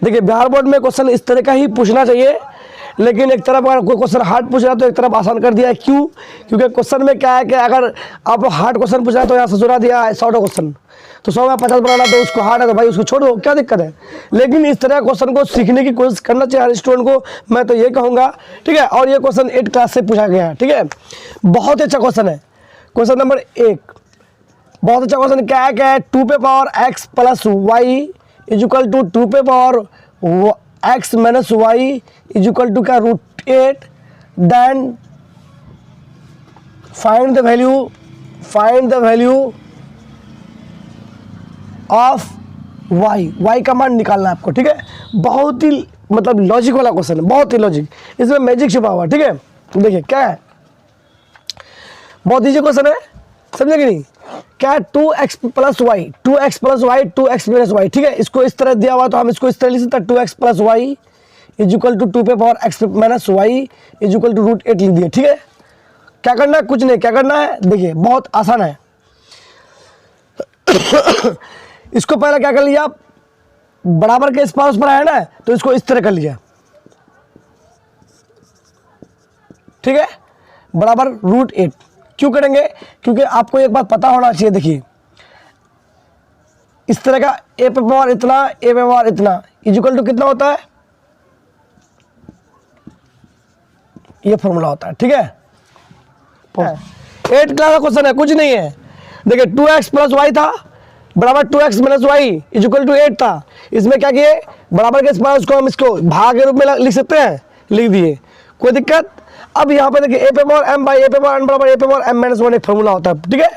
देखिए बिहार बोर्ड में क्वेश्चन इस तरह का ही पूछना चाहिए, लेकिन एक तरफ अगर कोई क्वेश्चन हार्ड पूछ रहा है तो एक तरफ आसान कर दिया है। क्यों? क्योंकि क्वेश्चन में क्या है कि अगर आप हार्ड क्वेश्चन पूछ रहे हैं तो यहाँ ससुरा दिया है 100 क्वेश्चन, तो 100 में 50 बनाना, तो उसको हार्ड है तो भाई उसको छोड़ो, क्या दिक्कत है। लेकिन इस तरह क्वेश्चन को सीखने की कोशिश करना चाहिए हर स्टूडेंट को, मैं तो ये कहूँगा, ठीक है। और ये क्वेश्चन 8 क्लास से पूछा गया है, ठीक है, बहुत ही अच्छा क्वेश्चन है। क्वेश्चन नंबर 1 बहुत अच्छा क्वेश्चन क्या है 2 पे power x plus y is equal to 2 पे power x minus y is equal to क्या √8, then find the value of y का मान निकालना है आपको, ठीक है। बहुत ही मतलब लॉजिक वाला क्वेश्चन है, बहुत ही लॉजिक, इसमें मैजिक छुपा हुआ है, ठीक है। देखिए क्या है, बहुत ईजी क्वेश्चन है, समझे कि नहीं। क्या है 2x plus Y 2x minus Y, ठीक है। इसको इस तरह दिया हुआ तो हम इसको इस तरह लिख सकते हैं 2x plus y is equal to 2 पे power x minus y is equal to √8 लिख दिए, ठीक है। क्या करना है, कुछ नहीं, क्या करना है, देखिए बहुत आसान है। इसको पहले क्या कर लिया, बराबर के इस पार उस पर आया ना, तो इसको इस तरह कर लिया, ठीक है, बराबर √8। क्यों करेंगे, क्योंकि आपको एक बात पता होना चाहिए। देखिए इस तरह का a पे पावर इतना, a पे पावर इतना इज इक्वल टू कितना होता है, ये फॉर्मूला होता है, ठीक है। 8 क्लास का क्वेश्चन है, कुछ नहीं है। देखिए 2x प्लस वाई था बराबर 2x minus y is equal to 8 था। इसमें क्या किए, बराबर के इस पार उसको हम इसको भाग के रूप में लिख सकते हैं, लिख दिए, कोई दिक्कत। अब यहाँ पे देखिए a पे पावर m बाई a पे पावर n बराबर a पे पावर m माइनस 1 एक फॉर्मूला होता है, ठीक है।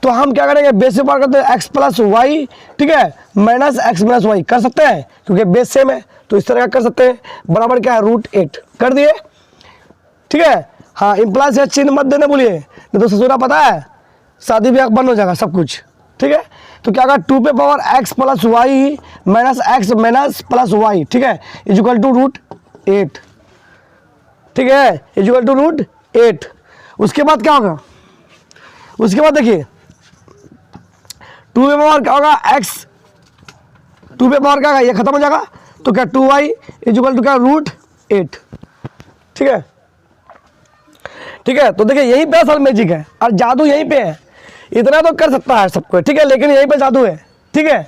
तो हम क्या करेंगे, बेस से पावर करते हैं x प्लस वाई, ठीक है, माइनस x माइनस वाई कर सकते हैं क्योंकि बेस सेम है, तो इस तरह का कर सकते हैं। बराबर क्या है √8 कर दिए, ठीक है। हाँ इम्प्लास या चिन्ह मत देने बोलिए, नहीं तो ससुरा पता है शादी ब्याह बंद हो जाएगा सब कुछ, ठीक है। तो क्या कहा 2 पे power x plus y minus x minus plus y, ठीक है, इज इक्वल टू √8, ठीक है, इज इक्वल टू √8। उसके बाद क्या होगा, उसके बाद देखिए 2 पे पावर क्या होगा x, 2 पे पावर क्या होगा, ये खत्म हो जाएगा, तो क्या 2y इज इक्वल टू क्या √8, ठीक है, ठीक है। तो देखिए यहीं पे असल मैजिक है और जादू यहीं पे है। इतना तो कर सकता है सबको, ठीक है, लेकिन यहीं पे जादू है, ठीक है।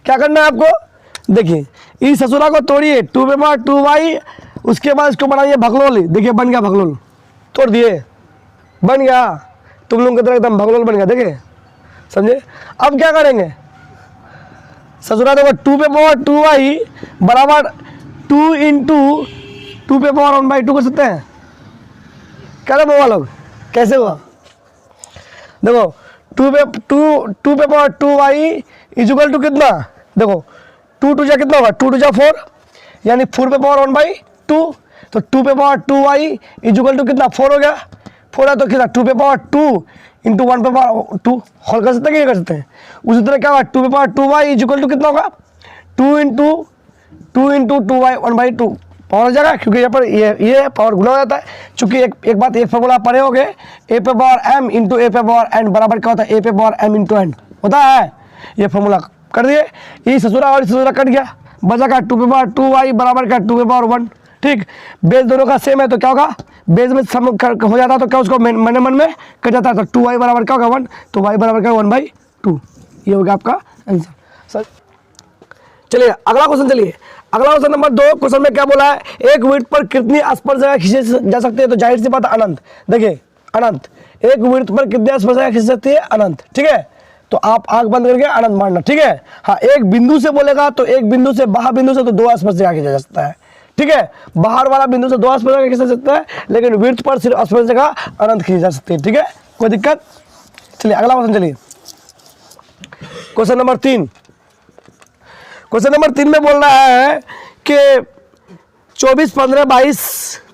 क्या करना है आपको, देखिए इस ससुरा को तोड़िए 2 पे पावर 2y, उसके बाद इसको बनाइए भगलोल, देखिए बन गया भगलोल, तोड़ दिए, बन गया, तुम लोग की तरह एकदम भगलोल बन गया, देखिए, समझे। अब क्या करेंगे, ससुरा देखो 2 पे पावर 2y बराबर 2 इंटू 2 पे पावर 1/2 कर सकते हैं, क्या बोला लोग, कैसे हुआ, देखो 2 पे power 2y is equal to कितना, देखो 2 टू जा कितना होगा, 2 टू जा 4, यानी 4 पे पावर 1/2, तो 2 पे power 2y is equal to कितना 4 हो गया, 4 है तो कितना 2 पे पावर 2 इंटू 1 पे पावर 2 हॉल कर सकते हैं, क्या कर सकते हैं। उसी तरह क्या होगा 2 पे power 2y is equal to कितना होगा 2 इंटू 2y 1/2 पावर हो जाएगा, क्योंकि यहाँ पर ये पावर गुना हो जाता है। चूंकि एक बात, एक फॉर्मूला पढ़े होगे, a पे पावर m इंटू a पे पावर n बराबर क्या होता है, a पे पावर m इंटू n होता है। ये फॉर्मूला कर दिए, ये ससुरा और ससुरा कट गया, बचा का 2 पे पावर 2y बराबर का 2 पे पावर 1, ठीक। बेस दोनों का सेम है तो क्या होगा, बेस में सम हो जाता है तो क्या उसको मन में कट जाता है, तो 2y बराबर क्या होगा 1, तो y बराबर क्या 1/2, ये होगा आपका आंसर। चलिए अगला क्वेश्चन, चलिए अगला क्वेश्चन नंबर 2। क्वेश्चन में क्या बोला है, एक वृत्त पर कितनी स्पर्श रेखा खींची जा सकती है, तो जाहिर सी बात है अनंत। देखिए अनंत, एक वृत्त पर कितनी स्पर्श रेखा खींच सकती है, अनंत, ठीक है। तो आप आंख बंद करके अनंत मानना, ठीक है। हाँ एक बिंदु से बोलेगा तो एक बिंदु से, बाहर बिंदु से तो 2 स्पर्श रेखा खींचा जा सकता है, ठीक है। बाहर वाला बिंदु से 2 स्पर्श रेखा खींचा जा सकता है, लेकिन वृत्त पर सिर्फ स्पर्श रेखा अनंत खींची जा सकती है, ठीक है, कोई दिक्कत। चलिए अगला क्वेश्चन, चलिए क्वेश्चन नंबर 3। क्वेश्चन नंबर 3 में बोल रहा है कि 24, 15, 22,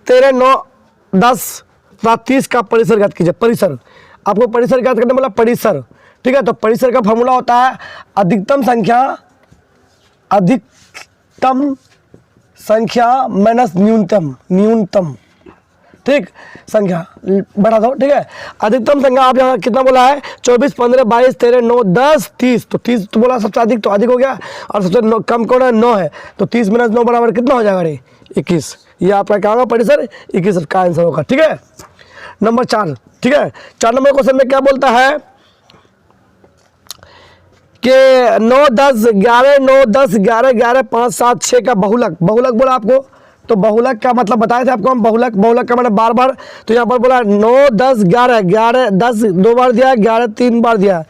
13, 9, 10, 30 का परिसर ज्ञात कीजिए। परिसर, आपको परिसर ज्ञात करने वाला परिसर, ठीक है। तो परिसर का फॉर्मूला होता है अधिकतम संख्या माइनस न्यूनतम, ठीक, संख्या बढ़ा दो, ठीक है। अधिकतम संख्या आप यहाँ कितना बोला है, 24, 15, 22, 13, 9, 10, 30, तो 30 तो बोला सबसे अधिक, तो अधिक हो गया, और सबसे कम कौन है, 9 है, तो 30 - 9 बराबर कितना हो जाएगा रे, 21। ये आपका क्या होगा परिसर, 21 का आंसर होगा, ठीक है। नंबर 4, ठीक है, 4 नंबर क्वेश्चन में क्या बोलता है कि 9, 10, 11, 9, 10, 11, 11, 5, 7, 6 का बहुलक, बहुलक बोला आपको, तो बहुलक का मतलब बताए थे आपको हम, बहुलक, बहुलक का मतलब बार बार, तो यहाँ पर बोला 9, 10, 11, 11, 10 2 बार दिया, 11 3 बार दिया,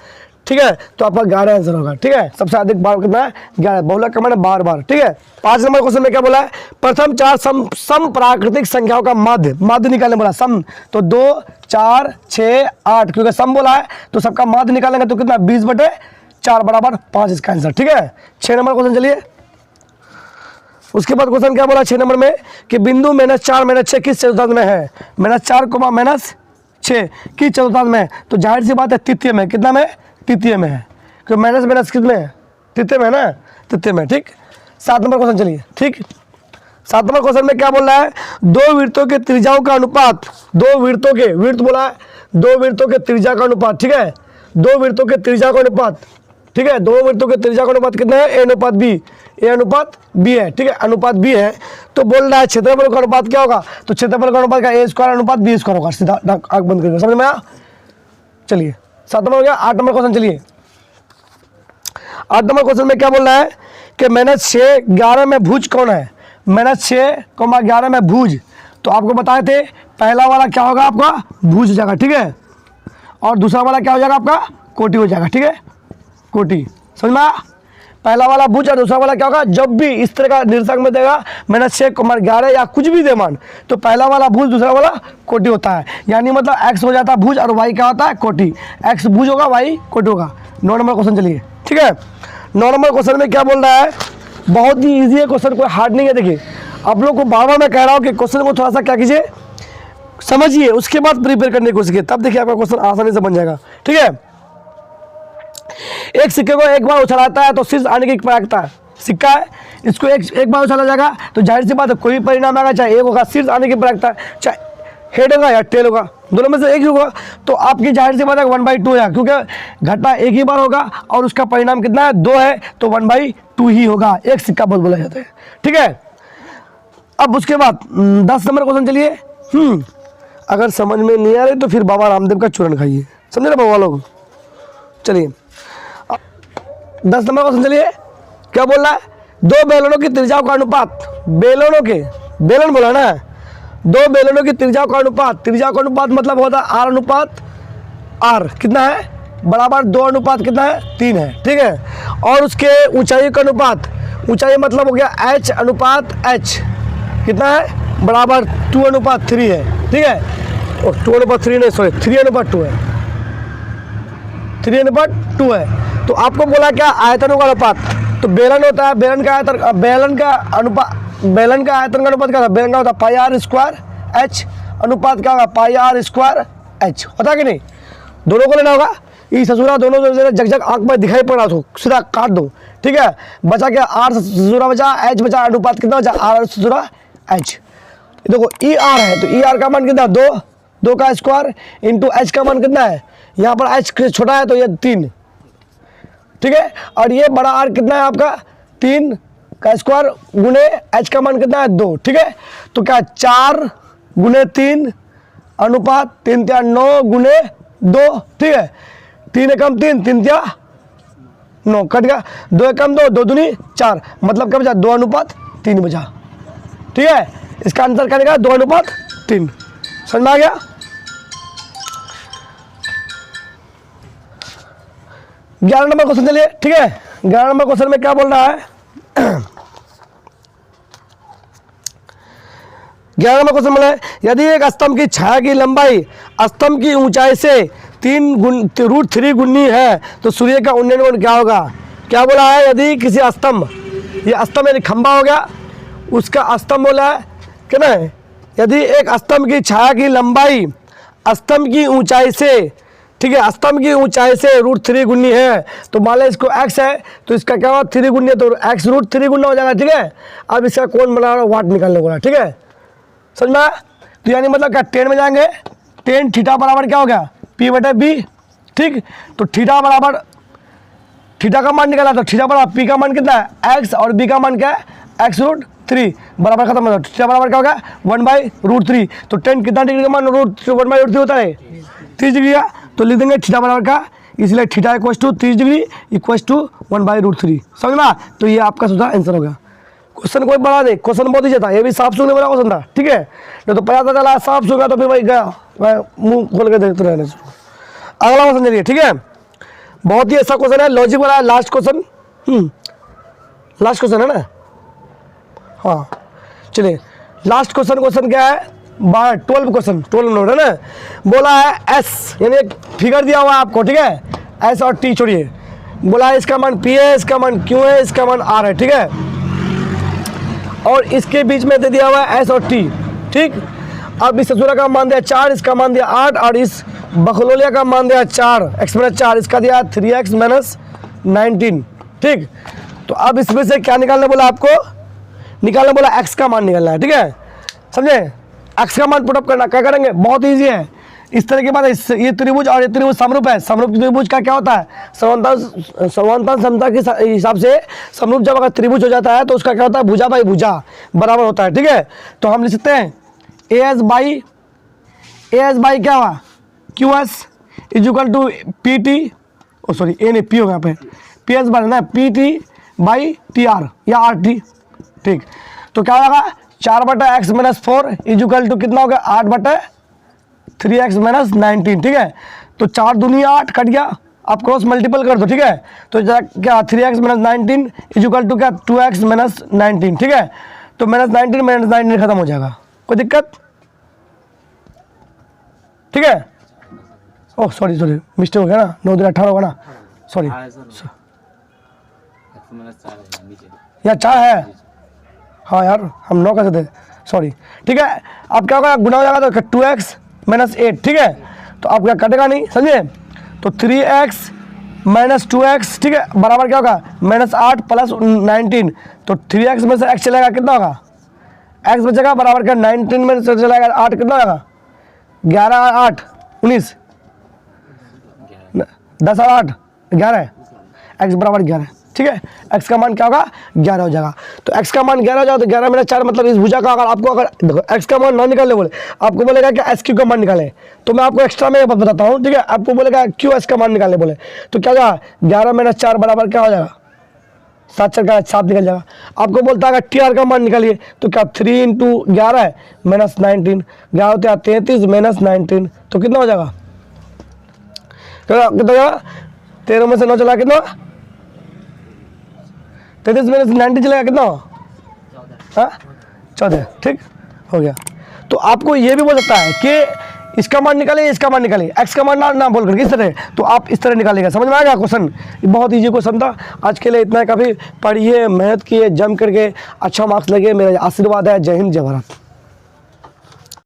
ठीक है, तो आपका 11 आंसर होगा, ठीक है। सबसे अधिक बार कितना है, 11, बहुलक का मतलब बार बार, ठीक है। 5 नंबर क्वेश्चन में क्या बोला है, प्रथम 4 सम प्राकृतिक संख्याओं का माध्य, माध्य निकालने बोला, सम, तो 2, 4, 6, 8, क्योंकि सम बोला है तो सबका माध्य निकालेंगे तो कितना, 20/4 बराबर 5 इसका आंसर, ठीक है। 6 नंबर क्वेश्चन चलिए, उसके बाद क्वेश्चन क्या बोला 6 नंबर में कि बिंदु -4 -6 किस चतुर्थांश में है, -4, -6 किस चतुर्थांश में है, तो जाहिर सी बात है तृतीय में, कितना में, तृतीय में है, क्योंकि माइनस माइनस कितने है, तृतीय में है ना, तृतीय में, ठीक। 7 नंबर क्वेश्चन चलिए, ठीक। 7 नंबर क्वेश्चन में क्या बोल रहा है, 2 वृत्तों के त्रिज्याओं का अनुपात, 2 वृत्तों के, वृत्त बोला है, 2 वृत्तों के त्रिज्या का अनुपात, ठीक है, 2 वृत्तों के त्रिज्या का अनुपात, ठीक है, 2 वृत्तों के त्रिज्या का अनुपात कितना है, A अनुपात B, A अनुपात B है, ठीक है, अनुपात B है, तो बोल रहा है क्षेत्रफल का अनुपात क्या होगा, तो क्षेत्रफल का अनुपात का A² अनुपात B² होगा, सीधा आंख बंद करके, समझ में आया। चलिए 7 नंबर हो गया। 8 नंबर क्वेश्चन चलिए, 8 नंबर क्वेश्चन में क्या बोल रहा है कि -6, 11 में भुज कौन है, -6, 11 में भुज, तो आपको बताए थे पहला वाला क्या होगा आपका, भुज हो जाएगा, ठीक है, और दूसरा वाला क्या हो जाएगा आपका, कोटि हो जाएगा, ठीक है, कोटि, समझ में आया। पहला वाला भुज और दूसरा वाला क्या होगा, जब भी इस तरह का निरसक में देगा -6, 11 या कुछ भी दे मान, तो पहला वाला भुज दूसरा वाला कोटि होता है, यानी मतलब x हो जाता है भुज और y क्या होता है, कोटि, x भुज होगा y कोटि होगा। 9 नंबर क्वेश्चन चलिए, ठीक है। 9 नंबर क्वेश्चन में क्या बोल रहा है, बहुत ही ईजी है क्वेश्चन, कोई हार्ड नहीं है। देखिए आप लोग को बार बार मैं कह रहा हूँ कि क्वेश्चन को थोड़ा सा क्या कीजिए, समझिए, उसके बाद प्रिपेयर करने की कोशिश कीजिए, तब देखिए आपका क्वेश्चन आसानी से बन जाएगा, ठीक है। एक सिक्के को एक बार उछालता है तो शीर्ष आने की प्रायिकता है, सिक्का है, इसको एक बार उछाला जाएगा तो जाहिर सी बात है कोई भी परिणाम आएगा, चाहे एक होगा शीर्ष आने की प्रायिकता, चाहे हेड होगा या टेल होगा, दोनों में से एक ही होगा, तो आपकी जाहिर सी बात है 1/2 है, क्योंकि घटना एक ही बार होगा और उसका परिणाम कितना है, 2 है, तो 1/2 ही होगा, एक सिक्का बहुत बोला जाता है, ठीक है। अब उसके बाद 10 नंबर क्वेश्चन चलिए। अगर समझ में नहीं आ रही तो फिर बाबा रामदेव का चूर्ण खाइए, समझे ना बाबा लोग। चलिए 10 नंबर क्वेश्चन चलिए, क्या बोल रहा है, 2 बेलनों की त्रिज्याओं का अनुपात, बेलनों के, बेलन बोला ना, 2 बेलनों की त्रिज्याओं का अनुपात, त्रिज्याओं का अनुपात मतलब होता है R अनुपात R, कितना है, बराबर 2 अनुपात कितना है, 3 है, ठीक है। और उसके ऊंचाई का अनुपात, ऊंचाई मतलब हो गया H अनुपात H, कितना है, बराबर 2 अनुपात 3 है, ठीक है, 2 अनुपात 3 नहीं, सॉरी 3 अनुपात 2 है, 3 अनुपात 2 है। तो आपको बोला क्या, आयतनों का अनुपात, तो बेलन होता है, बेलन का आयतन, बेलन का अनुपात, बेलन का आयतन का अनुपात क्या होता है, बेलन का होता है πr² h, अनुपात क्या होगा, πr² h, होता है कि नहीं, दोनों को लेना होगा, ये ससुरा दोनों जग जग आंख में दिखाई पड़ रहा हो सीधा काट दो, ठीक है। बचा क्या, r ससुरा बचा, h बचा, अनुपात कितना बचा, r ससुरा h, देखो ई आर है तो ई आर का मान कितना, 2 का स्क्वायर इंटू एच का मान कितना है, यहाँ पर एच छोटा है तो ये 3, ठीक है, और ये बड़ा आर कितना है आपका, 3 का स्क्वायर गुने एच का मान कितना है, 2, ठीक है। तो क्या 4 गुने 3 अनुपात 3 × 9 गुने 2, ठीक है, 3 एकम 3, 3 × 9 कट गया, 2 एकम 2, 2 दूनी 4, मतलब क्या बचा, 2 अनुपात 3 बचा, ठीक है। इसका आंसर क्या निकला, 2 अनुपात 3, समझ में आ गया। ग्यारह नंबर क्वेश्चन चलिए, ठीक है। 11 नंबर क्वेश्चन में क्या बोल रहा है, 11 नंबर क्वेश्चन में यदि एक स्तंभ की छाया की लंबाई स्तंभ की ऊंचाई से 3√3 गुनी है तो सूर्य का उन्नयन कोण क्या होगा। क्या बोला है, यदि किसी स्तंभ, ये स्तंभ यानी खंभा हो गया, उसका स्तंभ बोला है कि ना, यदि एक स्तंभ की छाया की लंबाई स्तंभ की ऊंचाई से, ठीक है, स्तंभ की ऊंचाई से √3 गुनी है, तो मान लो इसको x है तो इसका क्या होगा 3 गुनी है तो x √3 गुना हो जाएगा, ठीक है। अब इसका कोण बना रहा वाट निकालने को, ठीक है, समझ में आया। तो यानी मतलब क्या, टेन में जाएंगे, टेन थीटा बराबर क्या हो गया, पी बटे बी। ठीक, तो थीटा बराबर, थीटा का मान निकाला तो थीटा बराबर पी का मान कितना है एक्स और बी का मान क्या है x√3 बराबर खत्म हो, थीटा बराबर क्या होगा 1/√3। तो टेन कितना डिग्री का मान 1/√3 होता है 30 डिग्री का। तो लिख देंगे थीटा बराबर का, इसलिए theta equal to 30 degree equal to 1/√3। समझ में? तो ये आपका सीधा आंसर हो गया। क्वेश्चन कोई बड़ा नहीं, क्वेश्चन बहुत ही था, ये भी साफ सुनने वाला क्वेश्चन था। ठीक है, नहीं तो पता चला साफ सुना तो फिर भाई गया मुंह खोल के देखते रहने से। अगला क्वेश्चन चलिए। ठीक है, बहुत ही ऐसा क्वेश्चन है, लॉजिक वाला, लास्ट क्वेश्चन, लास्ट क्वेश्चन है ना। हाँ चलिए, लास्ट क्वेश्चन क्या है, 12 क्वेश्चन, 12 नंबर है ना। बोला है एस, यानी एक फिगर दिया हुआ है आपको। ठीक है, एस और टी छोड़िए, बोला है इसका मान पी है, इसका मान क्यू है, इसका मान आर है। ठीक है, और इसके बीच में दे दिया हुआ है एस और टी। ठीक, अब इस चतुरा का मान दिया 4, इसका मान दिया 8, और इस बखलोलिया का मान दिया 4, x - 4, इसका दिया 3x - 19। ठीक, तो अब इसमें से क्या निकालने बोला आपको, निकालने बोला x का मान निकालना है। ठीक है, समझे, x का मान पुटअप करना, क्या करेंगे, बहुत ईजी है। इस तरह के बाद ये त्रिभुज और ये त्रिभुज समरूप है। समरूप त्रिभुज का क्या होता है, समांतर समता के हिसाब से समरूप जब अगर त्रिभुज हो जाता है तो उसका क्या होता है, भुजा बाई भुजा बराबर होता है। ठीक है, तो हम लिख सकते हैं एस बाई क्या हुआ, Q S equal to P T, oh sorry A नहीं पी होगा यहाँ पे, पी एस बनना है P T by T R या आर टी। ठीक, तो क्या होगा 4/x - 4 इक्वल टू कितना हो गया 8/3x - 19। ठीक है, तो 4 दूनी 8 कट गया, आप क्रॉस मल्टीपल कर दो। ठीक है, तो क्या 3x - 19 इक्वल टू क्या 2x - 19। ठीक है, तो -19 खत्म हो जाएगा, कोई दिक्कत। ठीक है, ओह सॉरी मिस्टेक हो गया ना, 9 दिन 18 होगा ना, सॉरी यार 4 है, हाँ यार हम 9 कैसे थे, सॉरी। ठीक है, अब क्या होगा, गुना हो जाएगा तो 2x - 8। ठीक है, तो अब क्या कटेगा नहीं, समझे, तो 3x - 2x। ठीक है, बराबर क्या होगा -8 + 19। तो 3x में से x चलेगा, कितना होगा x बचेगा, बराबर क्या 19 में से चलेगा 8, कितना होगा 11 8 19, 10 और 8 11, x बराबर 11। ठीक है, x का मान क्या होगा 11 हो जाएगा। तो x का मान 11 हो जाएगा, तो 11 - 4 मतलब इस भुजा का, अगर आपको अगर देखो x का मान ना निकालने बोले, आपको बोलेगा कि एस क्यू का मान निकाले, तो मैं आपको एक्स्ट्रा में बताता हूँ। ठीक है, आपको बोलेगा क्यू एस का मान निकालने बोले, तो क्या होगा 11 - 4 बराबर क्या हो जाएगा 7 4 का 7 निकल जाएगा। आपको बोलता है टी आर का मान निकालिए, तो क्या 3 × 11 - 19, 11 होते हैं 33 - 19, तो कितना हो जाएगा, कितना होगा 13 में से 9 चला कितना 33 - 19 चलेगा, कितना हाँ 14। ठीक हो गया। तो आपको ये भी बोल सकता है कि इसका मान निकालिए, इसका मान निकालिए, x का मान ना बोल कर किस तरह, तो आप इस तरह निकालेगा। समझ में आएगा क्वेश्चन, बहुत ईजी क्वेश्चन था। आज के लिए इतना, काफ़ी पढ़िए, मेहनत किए, जम करके अच्छा मार्क्स लगे, मेरा आशीर्वाद है। जय हिंद, जय भारत।